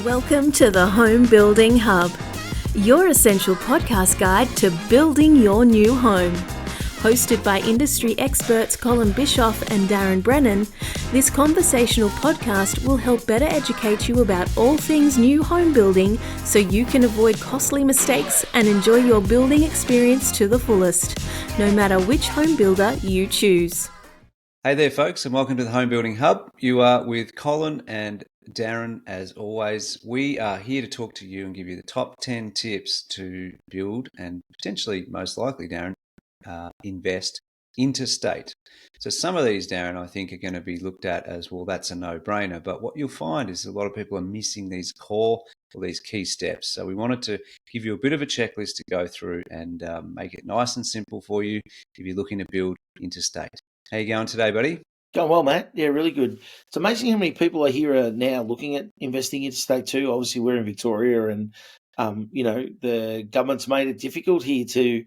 Welcome to the Home Building Hub, your essential podcast guide to building your new home. Hosted by industry experts Colin Bischoff and Darren Brennan, this conversational podcast will help better educate you about all things new home building so you can avoid costly mistakes and enjoy your building experience to the fullest, no matter which home builder you choose. Hey there, folks, and welcome to the Home Building Hub. You are with Colin and Darren, as always. We are here to talk to you and give you the top 10 tips to build and potentially, most likely, Darren, invest interstate. So some of these, Darren, I think are going to be looked at as, well, that's a no-brainer. But what you'll find is a lot of people are missing these core or these key steps. So we wanted to give you a bit of a checklist to go through and make it nice and simple for you if you're looking to build interstate. How you going today, buddy? Going well, mate. Yeah, really good. It's amazing how many people I hear are now looking at investing interstate too. Obviously, we're in Victoria, and the government's made it difficult here to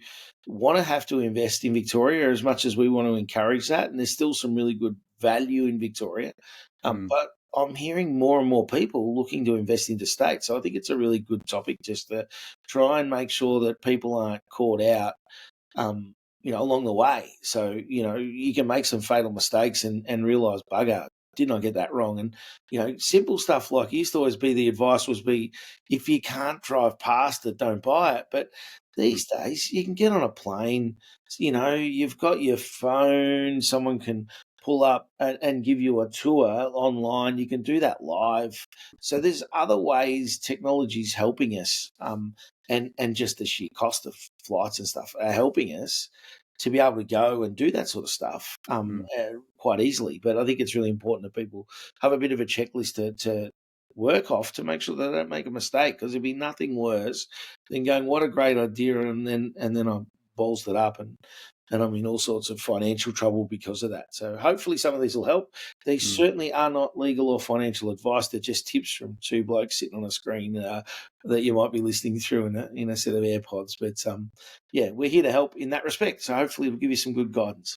want to have to invest in Victoria as much as we want to encourage that. And there's still some really good value in Victoria, but I'm hearing more and more people looking to invest interstate. So I think it's a really good topic just to try and make sure that people aren't caught out. Along the way. So, you can make some fatal mistakes and realize, bugger, did not get that wrong. And, simple stuff like used to always be the advice was if you can't drive past it, don't buy it. But these days you can get on a plane, you've got your phone, someone can pull up and give you a tour online. You can do that live. So there's other ways technology's helping us. And just the sheer cost of flights and stuff are helping us to be able to go and do that sort of stuff quite easily. But I think it's really important that people have a bit of a checklist to work off to make sure they don't make a mistake, because there'd be nothing worse than going, what a great idea, and then I balls it up and I'm in all sorts of financial trouble because of that. So hopefully some of these will help. These certainly are not legal or financial advice. They're just tips from two blokes sitting on a screen that you might be listening through in a set of AirPods. But we're here to help in that respect. So hopefully we'll give you some good guidance.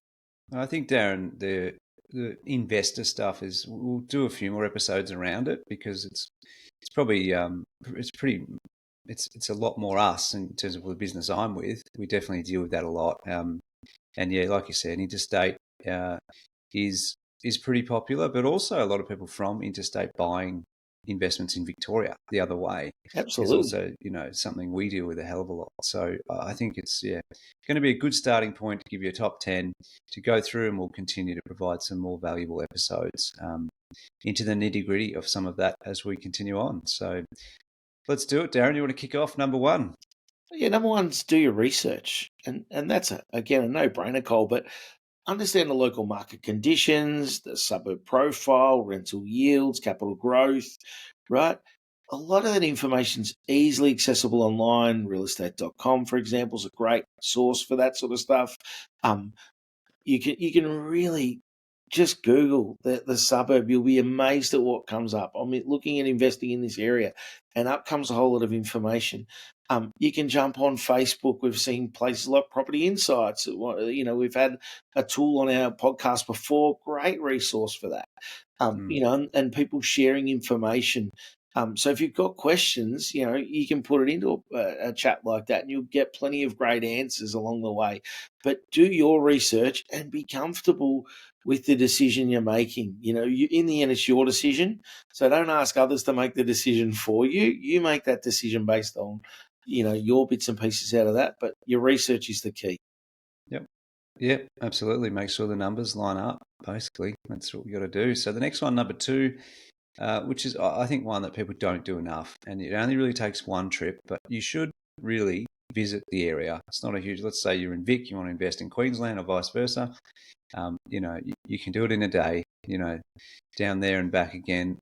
I think, Darren, the investor stuff is, we'll do a few more episodes around it because it's probably it's a lot more us in terms of the business I'm with. We definitely deal with that a lot. And yeah, like you said, interstate is pretty popular, but also a lot of people from interstate buying investments in Victoria the other way. Absolutely. It's also, something we deal with a hell of a lot. So I think it's going to be a good starting point to give you a top 10 to go through, and we'll continue to provide some more valuable episodes into the nitty-gritty of some of that as we continue on. So let's do it, Darren. You want to kick off number one? Yeah, number one's do your research. And that's, again, a no-brainer, Cole, but understand the local market conditions, the suburb profile, rental yields, capital growth, right? A lot of that information's easily accessible online. Realestate.com, for example, is a great source for that sort of stuff. You can really just Google the suburb. You'll be amazed at what comes up. I mean, looking at investing in this area, and up comes a whole lot of information. You can jump on Facebook. We've seen places like Property Insights. We've had a tool on our podcast before. Great resource for that. And people sharing information. So if you've got questions, you can put it into a chat like that, and you'll get plenty of great answers along the way. But do your research and be comfortable with the decision you're making. In the end, it's your decision. So don't ask others to make the decision for you. You make that decision based on, your bits and pieces out of that. But your research is the key. Yep, absolutely. Make sure the numbers line up, basically. That's what we got to do. So the next one, number two, which is, I think, one that people don't do enough. And it only really takes one trip, but you should really visit the area. It's not a huge, let's say you're in Vic, you want to invest in Queensland or vice versa. You can do it in a day, down there and back again,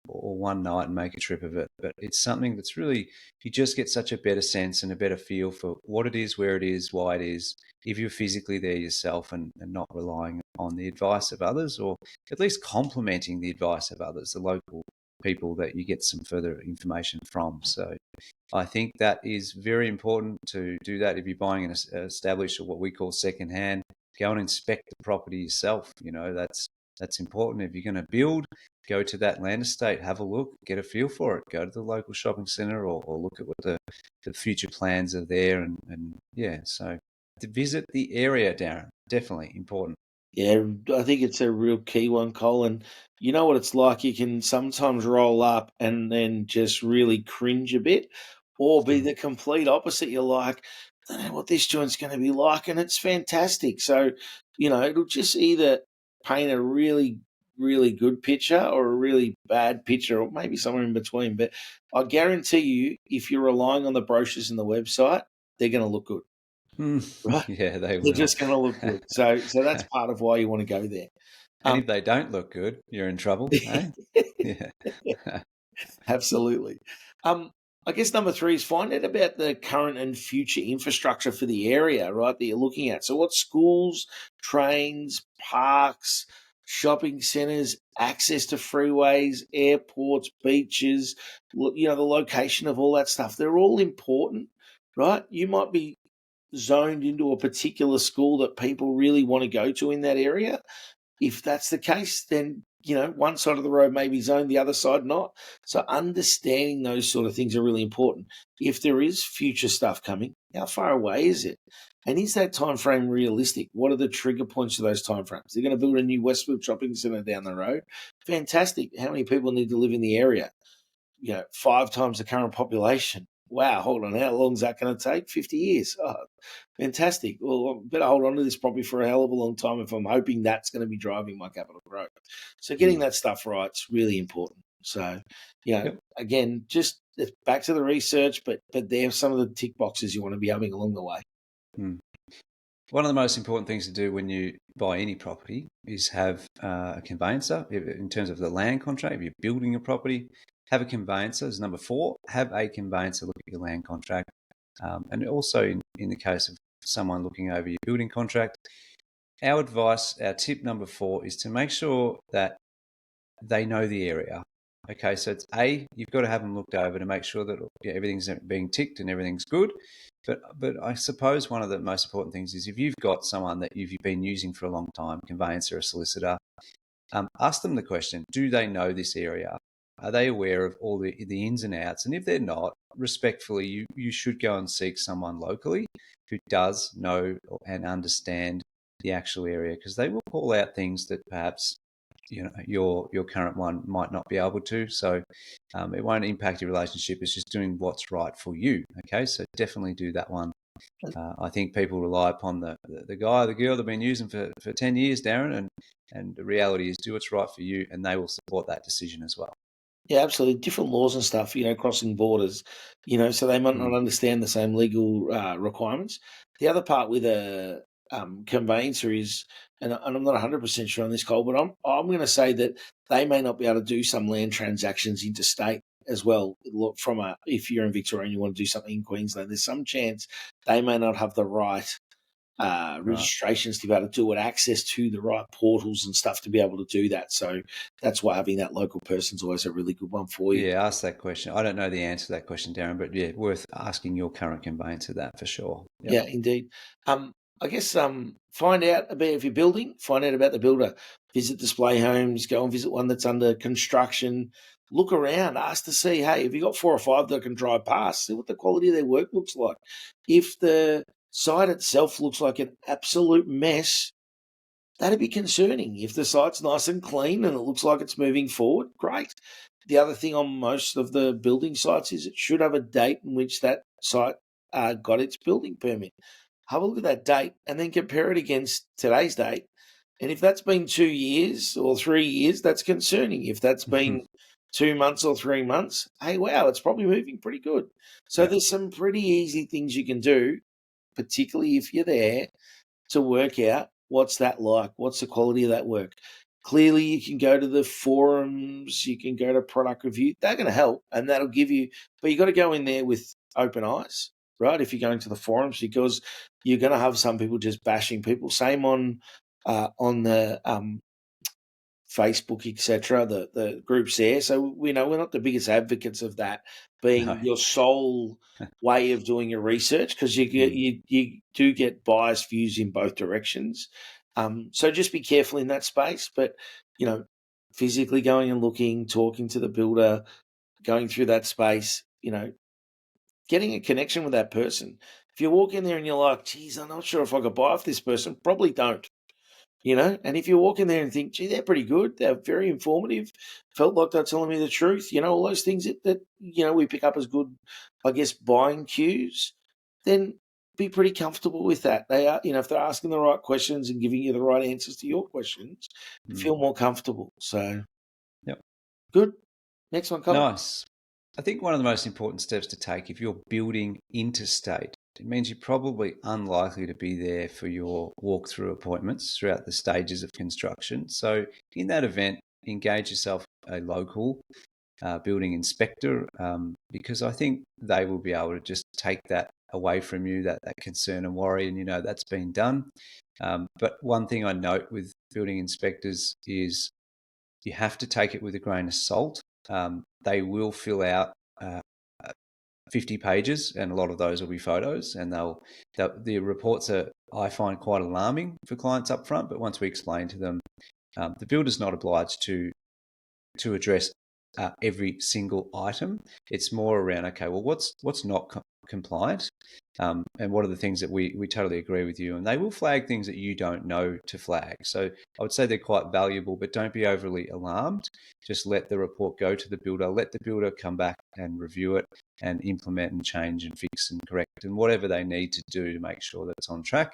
or one night and make a trip of it. But it's something that's really, you just get such a better sense and a better feel for what it is, where it is, why it is, if you're physically there yourself and not relying on the advice of others, or at least complementing the advice of others, the local people that you get some further information from. So I think that is very important to do that. If you're buying an established or what we call secondhand, go and inspect the property yourself. That's That's important. If you're going to build, go to that land estate, have a look, get a feel for it. Go to the local shopping centre or look at what the future plans are there. And yeah, so to visit the area, Darren, definitely important. Yeah, I think it's a real key one, Colin. You know what it's like? You can sometimes roll up and then just really cringe a bit, or be the complete opposite. You're like, I don't know what this joint's going to be like, and it's fantastic. So, it'll just either paint a really, really good picture or a really bad picture, or maybe somewhere in between. But I guarantee you, if you're relying on the brochures and the website, they're going to look good, right? Yeah, they They're will. just going to look good. So that's part of why you want to go there. And Um, if they don't look good, you're in trouble, eh? Yeah. Absolutely. I guess number 3 is find out about the current and future infrastructure for the area, right, that you're looking at. So what schools, trains, parks, shopping centres, access to freeways, airports, beaches, the location of all that stuff, they're all important, right? You might be zoned into a particular school that people really want to go to in that area. If that's the case, then one side of the road may be zoned, the other side not. So understanding those sort of things are really important. If there is future stuff coming, how far away is it? And is that time frame realistic? What are the trigger points of those time frames? They're going to build a new Westfield shopping centre down the road. Fantastic. How many people need to live in the area? 5 times the current population. Wow, hold on. How long is that going to take? 50 years. Oh, fantastic. Well, I better hold on to this property for a hell of a long time if I'm hoping that's going to be driving my capital growth. So getting that stuff right is really important. So, Yep. again, just back to the research, but there's some of the tick boxes you want to be having along the way. One of the most important things to do when you buy any property is have a conveyancer. In terms of the land contract, if you're building a property, have a conveyancer. As number 4, have a conveyancer look at your land contract. And also in the case of someone looking over your building contract, our advice, our tip number 4 is to make sure that they know the area. Okay, so it's you've got to have them looked over to make sure that everything's being ticked and everything's good. But I suppose one of the most important things is if you've got someone that you've been using for a long time, conveyancer, a solicitor, ask them the question, do they know this area? Are they aware of all the ins and outs? And if they're not, respectfully, you should go and seek someone locally who does know and understand the actual area, because they will call out things that perhaps your current one might not be able to. So it won't impact your relationship. It's just doing what's right for you. Okay, so definitely do that one. I think people rely upon the guy or the girl they've been using for 10 years, Darren, and the reality is do what's right for you, and they will support that decision as well. Yeah, absolutely. Different laws and stuff, crossing borders, so they might not understand the same legal requirements. The other part with a conveyancer is, and I'm not 100% sure on this, Cole, but I'm going to say that they may not be able to do some land transactions interstate as well. Look, if you're in Victoria and you want to do something in Queensland, there's some chance they may not have the right registrations to be able to do it, access to the right portals and stuff to be able to do that. So that's why having that local person is always a really good one for you. Yeah, ask that question. I don't know the answer to that question, Darren, but yeah, worth asking your current conveyancer that for sure. Yep. Yeah, indeed. I guess find out about if you're building, find out about the builder. Visit display homes, go and visit one that's under construction. Look around, ask to see, hey, have you got 4 or 5 that can drive past? See what the quality of their work looks like. If the site itself looks like an absolute mess, that'd be concerning. If the site's nice and clean and it looks like it's moving forward, great. The other thing on most of the building sites is it should have a date in which that site got its building permit. Have a look at that date and then compare it against today's date. And if that's been 2 years or 3 years, that's concerning. If that's been 2 months or 3 months, hey, wow, it's probably moving pretty good. So there's some pretty easy things you can do, particularly if you're there, to work out what's that like, what's the quality of that work. Clearly, you can go to the forums, you can go to product review. They're going to help, and that'll give you, but you've got to go in there with open eyes, right, if you're going to the forums, because you're going to have some people just bashing people. Same on the Facebook, etc., the groups there. So we're not the biggest advocates of that being your sole way of doing your research, because you do get biased views in both directions. So just be careful in that space, but, physically going and looking, talking to the builder, going through that space, getting a connection with that person. If you walk in there and you're like, geez, I'm not sure if I could buy off this person, probably don't. And if you walk in there and think, gee, they're pretty good, they're very informative, felt like they're telling me the truth, all those things that we pick up as good, I guess, buying cues, then be pretty comfortable with that. They are, if they're asking the right questions and giving you the right answers to your questions, you feel more comfortable. So, Yep. Good. Next one, Colin. Nice. I think one of the most important steps to take if you're building interstate, it means you're probably unlikely to be there for your walkthrough appointments throughout the stages of construction. So in that event, engage yourself a local building inspector, because I think they will be able to just take that away from you, that concern and worry, and that's been done. But one thing I note with building inspectors is you have to take it with a grain of salt. They will fill out 50 pages, and a lot of those will be photos, and the reports are, I find, quite alarming for clients up front. But once we explain to them, the builder's not obliged to address every single item. It's more around, okay, well, what's not compliant, and what are the things that we totally agree with you, and they will flag things that you don't know to flag. So I would say they're quite valuable, but don't be overly alarmed. Just let the report go to the builder, let the builder come back and review it and implement and change and fix and correct and whatever they need to do to make sure that it's on track.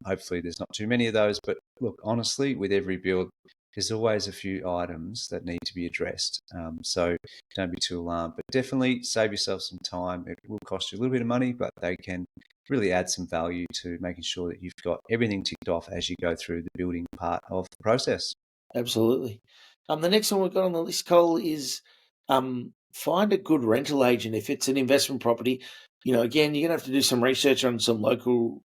Hopefully there's not too many of those, but look, honestly, with every build, there's always a few items that need to be addressed. So don't be too alarmed, but definitely save yourself some time. It will cost you a little bit of money, but they can really add some value to making sure that you've got everything ticked off as you go through the building part of the process. Absolutely. The next one we've got on the list, Cole, is find a good rental agent. If it's an investment property, again, you're going to have to do some research on some local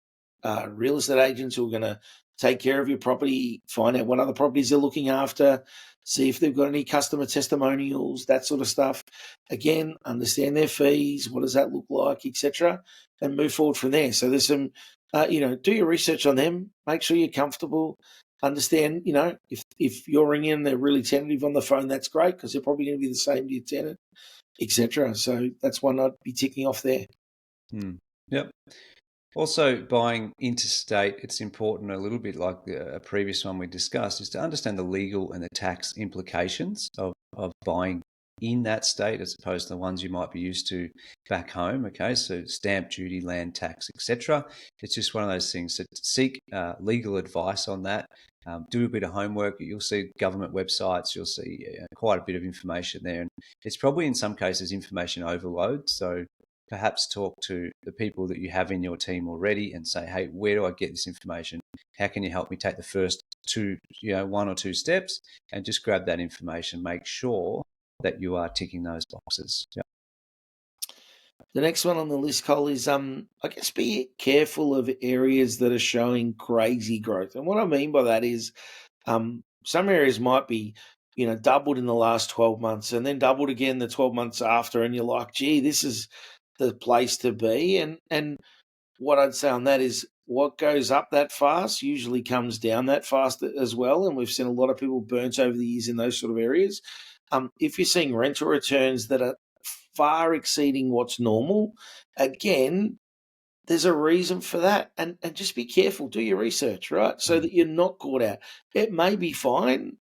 real estate agents who are going to take care of your property, find out what other properties they're looking after, see if they've got any customer testimonials, that sort of stuff. Again, understand their fees, what does that look like, etc., and move forward from there. So there's some, do your research on them, make sure you're comfortable. Understand, if you're ringing and they're really tentative on the phone, that's great because they're probably going to be the same to your tenant, etc. So that's one I'd be ticking off there. Yep. Also, buying interstate, it's important, a little bit like a previous one we discussed, is to understand the legal and the tax implications of buying in that state as opposed to the ones you might be used to back home. Okay, so stamp duty, land tax, etc. It's just one of those things. So seek legal advice on that. Do a bit of homework. You'll see government websites. You'll see quite a bit of information there, and it's probably in some cases information overload. So perhaps talk to the people that you have in your team already and say, hey, where do I get this information? How can you help me take the first one or two steps, and just grab that information. Make sure that you are ticking those boxes. Yep. The next one on the list, Cole, is I guess be careful of areas that are showing crazy growth. And what I mean by that is some areas might be, doubled in the last 12 months and then doubled again the 12 months after, and you're like, gee, this is the place to be. And what I'd say on that is what goes up that fast usually comes down that fast as well. And we've seen a lot of people burnt over the years in those sort of areas. If you're seeing rental returns that are far exceeding what's normal, again, there's a reason for that. And just be careful, do your research, right? So that you're not caught out. It may be fine,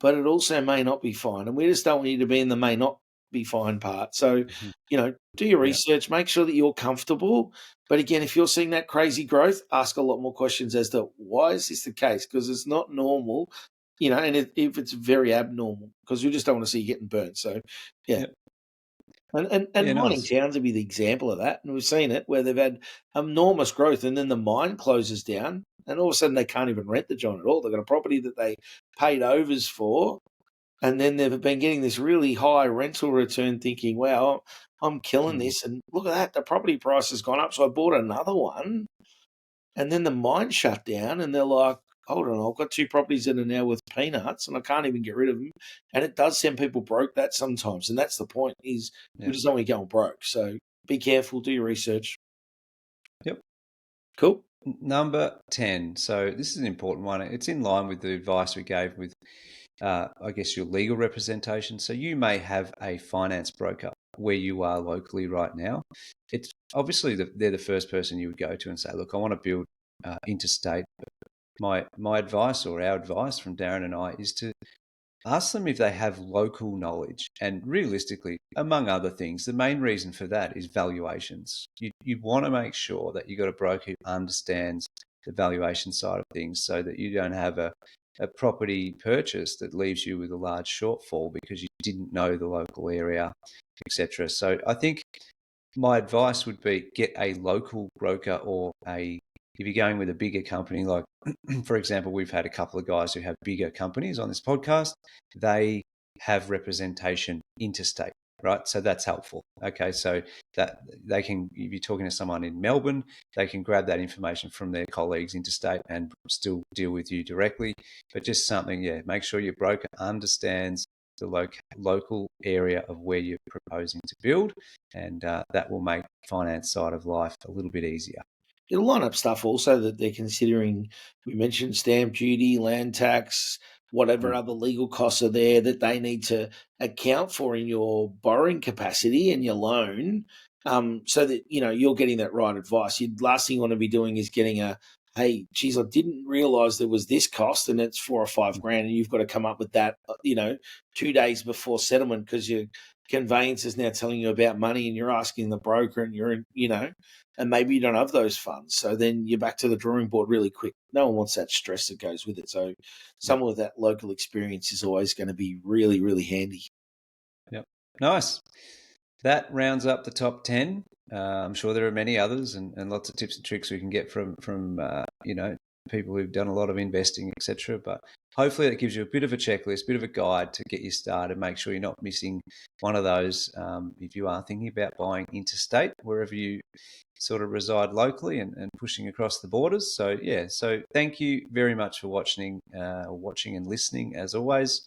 but it also may not be fine. And we just don't want you to be in the may not be fine part. So, do your research, make sure that you're comfortable. But again, if you're seeing that crazy growth, ask a lot more questions as to why is this the case? Because it's not normal, and if it's very abnormal, because we just don't want to see you getting burnt. So, yeah. Yep. And mining towns would be the example of that. And we've seen it where they've had enormous growth and then the mine closes down and all of a sudden they can't even rent the joint at all. They've got a property that they paid overs for, and then they've been getting this really high rental return thinking, wow, I'm killing this. And look at that, the property price has gone up. So I bought another one. And then the mine shut down and they're like, hold on, I've got two properties that are now worth peanuts and I can't even get rid of them. And it does send people broke that sometimes. And that's the point is we just don't want you going broke. So be careful, do your research. Yep. Cool. number 10. So this is an important one. It's in line with the advice we gave with, I guess, your legal representation. So you may have a finance broker where you are locally right now. It's obviously they're the first person you would go to and say, look, I want to build interstate. My advice, or our advice from Darren and I, is to ask them if they have local knowledge. And realistically, among other things, the main reason for that is valuations. You want to make sure that you've got a broker who understands the valuation side of things, so that you don't have a property purchase that leaves you with a large shortfall because you didn't know the local area, etc. So I think my advice would be get a local broker, or if you're going with a bigger company, like for example, we've had a couple of guys who have bigger companies on this podcast. They have representation interstate, right? So that's helpful. Okay, so that they can, if you're talking to someone in Melbourne, they can grab that information from their colleagues interstate and still deal with you directly. But just something, make sure your broker understands the local area of where you're proposing to build, and that will make finance side of life a little bit easier. It'll line up stuff also that they're considering. We mentioned stamp duty, land tax, whatever other legal costs are there that they need to account for in your borrowing capacity and your loan, so that you're getting that right advice. The last thing you want to be doing is getting hey, geez, I didn't realise there was this cost, and it's $4 or $5 grand, and you've got to come up with that, 2 days before settlement because your conveyance is now telling you about money, and you're asking the broker, and and maybe you don't have those funds. So then you're back to the drawing board really quick. No one wants that stress that goes with it. So someone with that local experience is always going to be really, really handy. Yep. Nice. That rounds up the top 10. I'm sure there are many others and lots of tips and tricks we can get from people who've done a lot of investing, etc. But hopefully that gives you a bit of a checklist, bit of a guide to get you started. Make sure you're not missing one of those if you are thinking about buying interstate, wherever you sort of reside locally and pushing across the borders. So thank you very much for watching and listening. As always,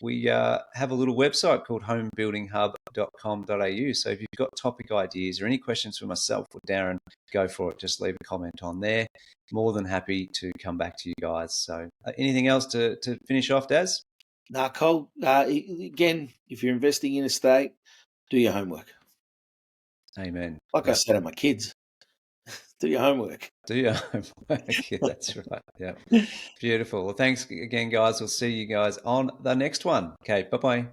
we have a little website called homebuildinghub.com.au. So if you've got topic ideas or any questions for myself or Darren, go for it. Just leave a comment on there. More than happy to come back to you guys. So anything else to finish off, Daz? Nah, Cole, again, if you're investing in estate, do your homework. Amen. Like I said to my kids, do your homework. Do your homework. Yeah, that's right. Yeah. Beautiful. Well, thanks again, guys. We'll see you guys on the next one. Okay, bye-bye.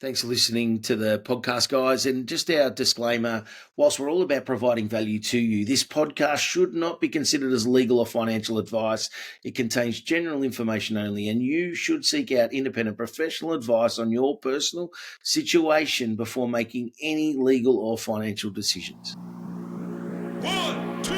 Thanks for listening to the podcast, guys. And just our disclaimer, whilst we're all about providing value to you, this podcast should not be considered as legal or financial advice. It contains general information only, and you should seek out independent professional advice on your personal situation before making any legal or financial decisions. 1, 2,